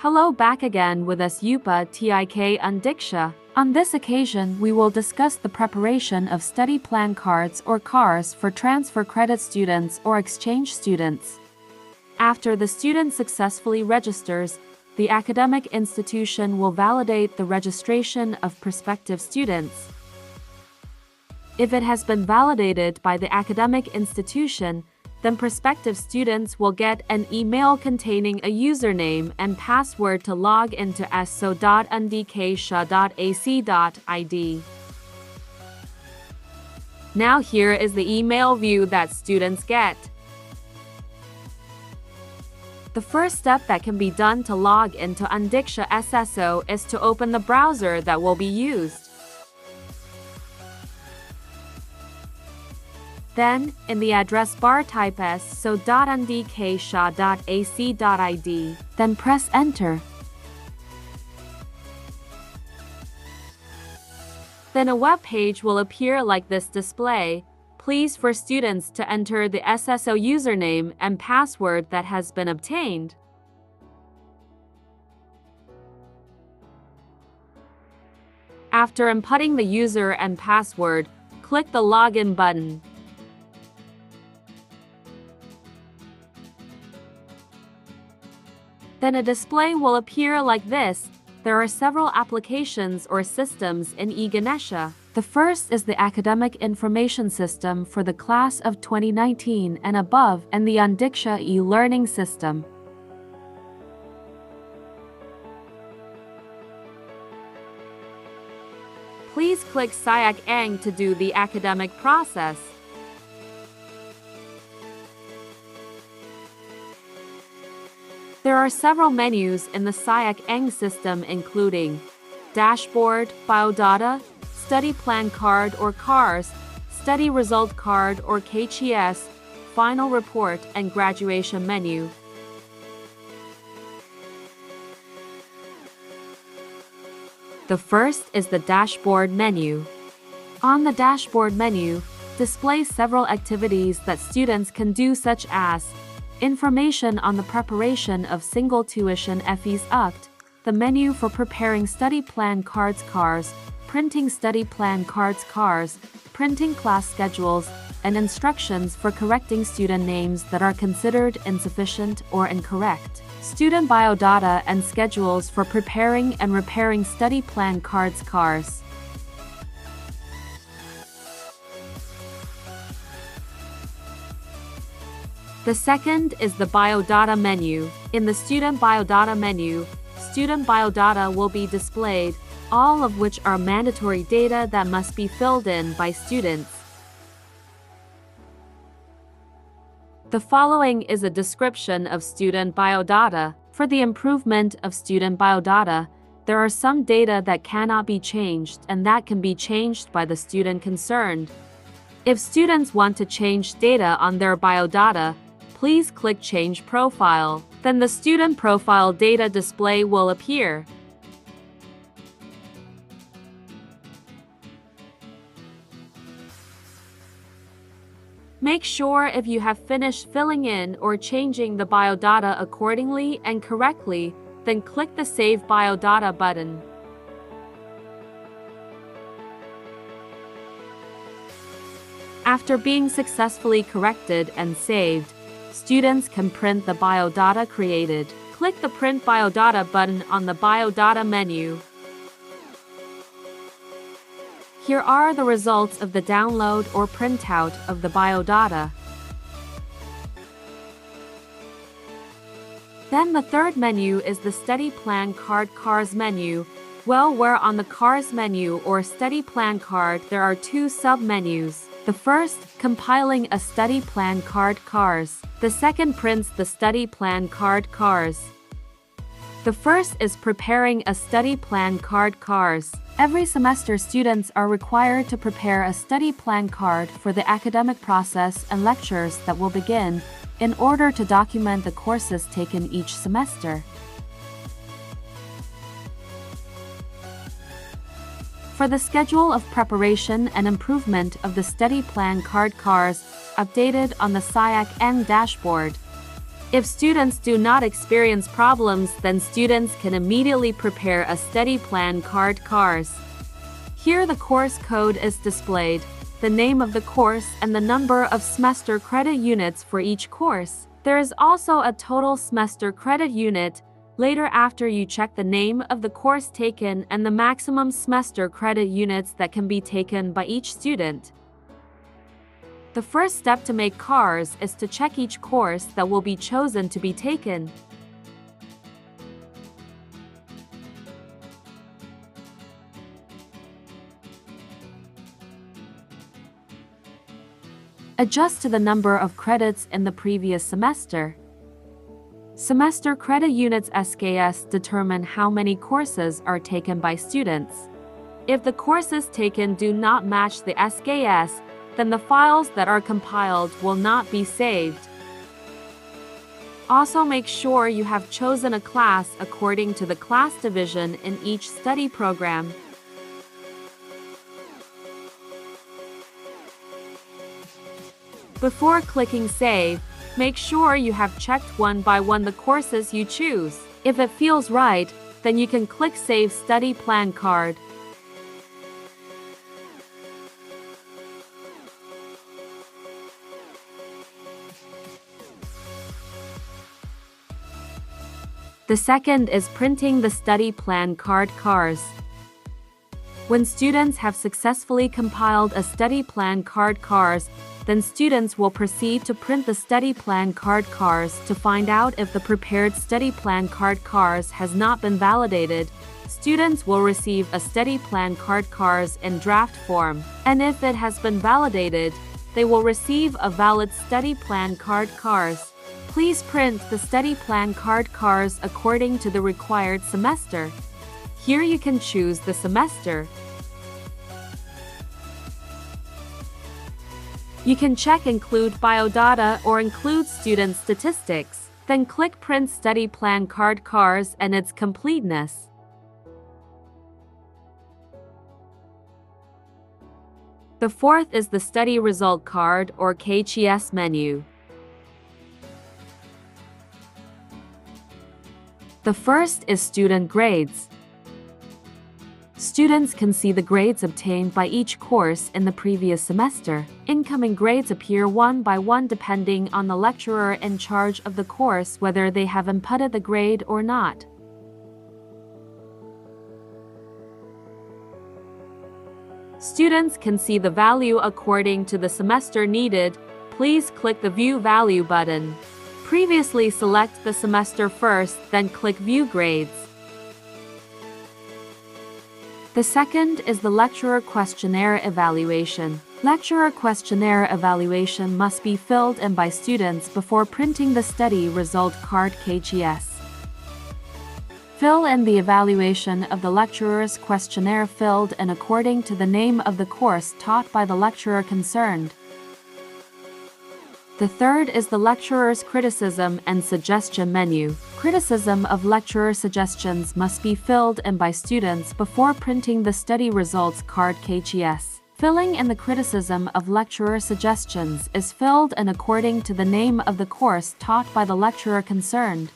Hello, back again with us upttik Undiksha. On this occasion, we will discuss the preparation of study plan cards or CARs for transfer credit students or exchange students. After the student successfully registers, the academic institution will validate the registration of prospective students. If it has been validated by the academic institution, then prospective students will get an email containing a username and password to log into so.undiksha.ac.id. Now here is the email view that students get. The first step that can be done to log into Undiksha SSO is to open the browser that will be used. Then, in the address bar type so.undiksha.ac.id, then press enter. Then a web page will appear like this display. Please for students to enter the SSO username and password that has been obtained. After inputting the user and password, click the login button. Then a display will appear like this. There are several applications or systems in ganesha. The first is the Academic Information System for the class of 2019 and above, and the Undiksha e-learning system. Please click SIAKNG to do the academic process. There are several menus in the SIAKNG system including Dashboard, Biodata, Study Plan Card or CARs, Study Result Card or KRS, Final Report and Graduation menu. The first is the Dashboard menu. On the Dashboard menu, displays several activities that students can do such as information on the preparation of single tuition fees UPttik, the menu for preparing study plan cards CARs, printing study plan cards CARs, printing class schedules, and instructions for correcting student names that are considered insufficient or incorrect, student biodata and schedules for preparing and repairing study plan cards CARs. The second is the Biodata menu. In the Student Biodata menu, student biodata will be displayed, all of which are mandatory data that must be filled in by students. The following is a description of student biodata. For the improvement of student biodata, there are some data that cannot be changed and that can be changed by the student concerned. If students want to change data on their biodata, please click Change Profile. Then the student profile data display will appear. Make sure if you have finished filling in or changing the biodata accordingly and correctly, then click the Save Biodata button. After being successfully corrected and saved, students can print the biodata created. Click the Print Biodata button on the Biodata menu. Here are the results of the download or printout of the biodata. Then the third menu is the Study Plan Card CARs menu. Well, where on the CARs menu or Study Plan Card there are two sub-menus. The first, compiling a study plan card CARs. The second prints the study plan card CARs. The first is preparing a study plan card CARs. Every semester students are required to prepare a study plan card for the academic process and lectures that will begin in order to document the courses taken each semester. For the schedule of preparation and improvement of the study plan card CARs updated on the SIAKNG dashboard, If students do not experience problems, then students can immediately prepare a study plan card KRS. Here the course code is displayed, the name of the course and the number of semester credit units for each course. There is also a total semester credit unit later after you check the name of the course taken and the maximum semester credit units that can be taken by each student. The first step to make KRS is to check each course that will be chosen to be taken. Adjust to the number of credits in the previous semester. Semester credit units SKS determine how many courses are taken by students. If the courses taken do not match the SKS, then the files that are compiled will not be saved. Also make sure you have chosen a class according to the class division in each study program. Before clicking Save, make sure you have checked one by one the courses you choose. If it feels right, then you can click Save Study Plan Card. The second is printing the study plan card KRS. When students have successfully compiled a study plan card KRS, then students will proceed to print the study plan card KRS to find out if the prepared study plan card KRS has not been validated. Students will receive a study plan card KRS in draft form, and if it has been validated, they will receive a valid study plan card KRS. Please print the study plan card KRS according to the required semester. Here you can choose the semester. You can check Include Biodata or Include Student Statistics, then click Print Study Plan Card KRS and its completeness. The fourth is the Study Result Card or KRS menu. The first is Student Grades. Students can see the grades obtained by each course in the previous semester. Incoming grades appear one by one depending on the lecturer in charge of the course whether they have inputted the grade or not. Students can see the value according to the semester needed. Please click the View Value button. Previously select the semester first, then click View Grades. The second is the Lecturer Questionnaire Evaluation. Lecturer Questionnaire Evaluation must be filled in by students before printing the study result card KRS. Fill in the evaluation of the lecturer's questionnaire filled in according to the name of the course taught by the lecturer concerned. The third is the lecturer's criticism and suggestion menu. Criticism of lecturer suggestions must be filled in by students before printing the study results card KRS. Filling in the criticism of lecturer suggestions is filled in according to the name of the course taught by the lecturer concerned.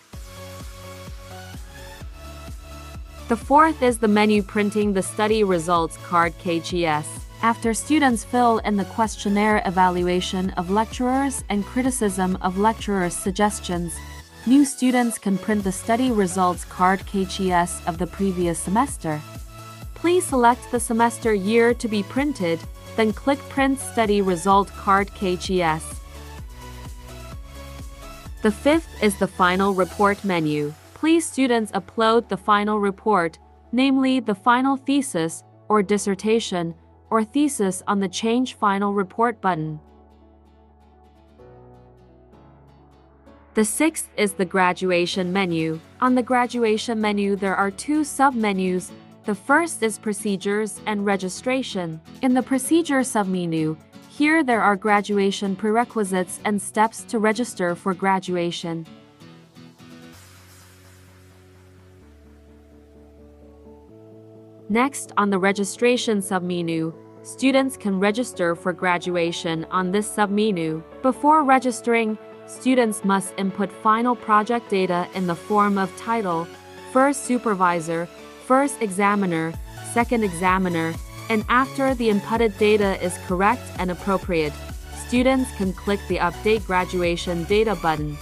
The fourth is the menu printing the study results card KRS. After students fill in the questionnaire evaluation of lecturers and criticism of lecturers' suggestions, new students can print the study results card KRS of the previous semester. Please select the semester year to be printed, then click Print Study Result Card KRS. The fifth is the Final Report menu. Please students upload the final report, namely the final thesis or dissertation, or thesis on the Change Final Report button. The sixth is the Graduation menu. On the Graduation menu there are two sub-menus. The first is Procedures and Registration. In the Procedure submenu, here there are graduation prerequisites and steps to register for graduation. Next, on the Registration submenu, students can register for graduation on this submenu. Before registering, students must input final project data in the form of title, first supervisor, first examiner, second examiner, and after the inputted data is correct and appropriate, students can click the Update Graduation Data button.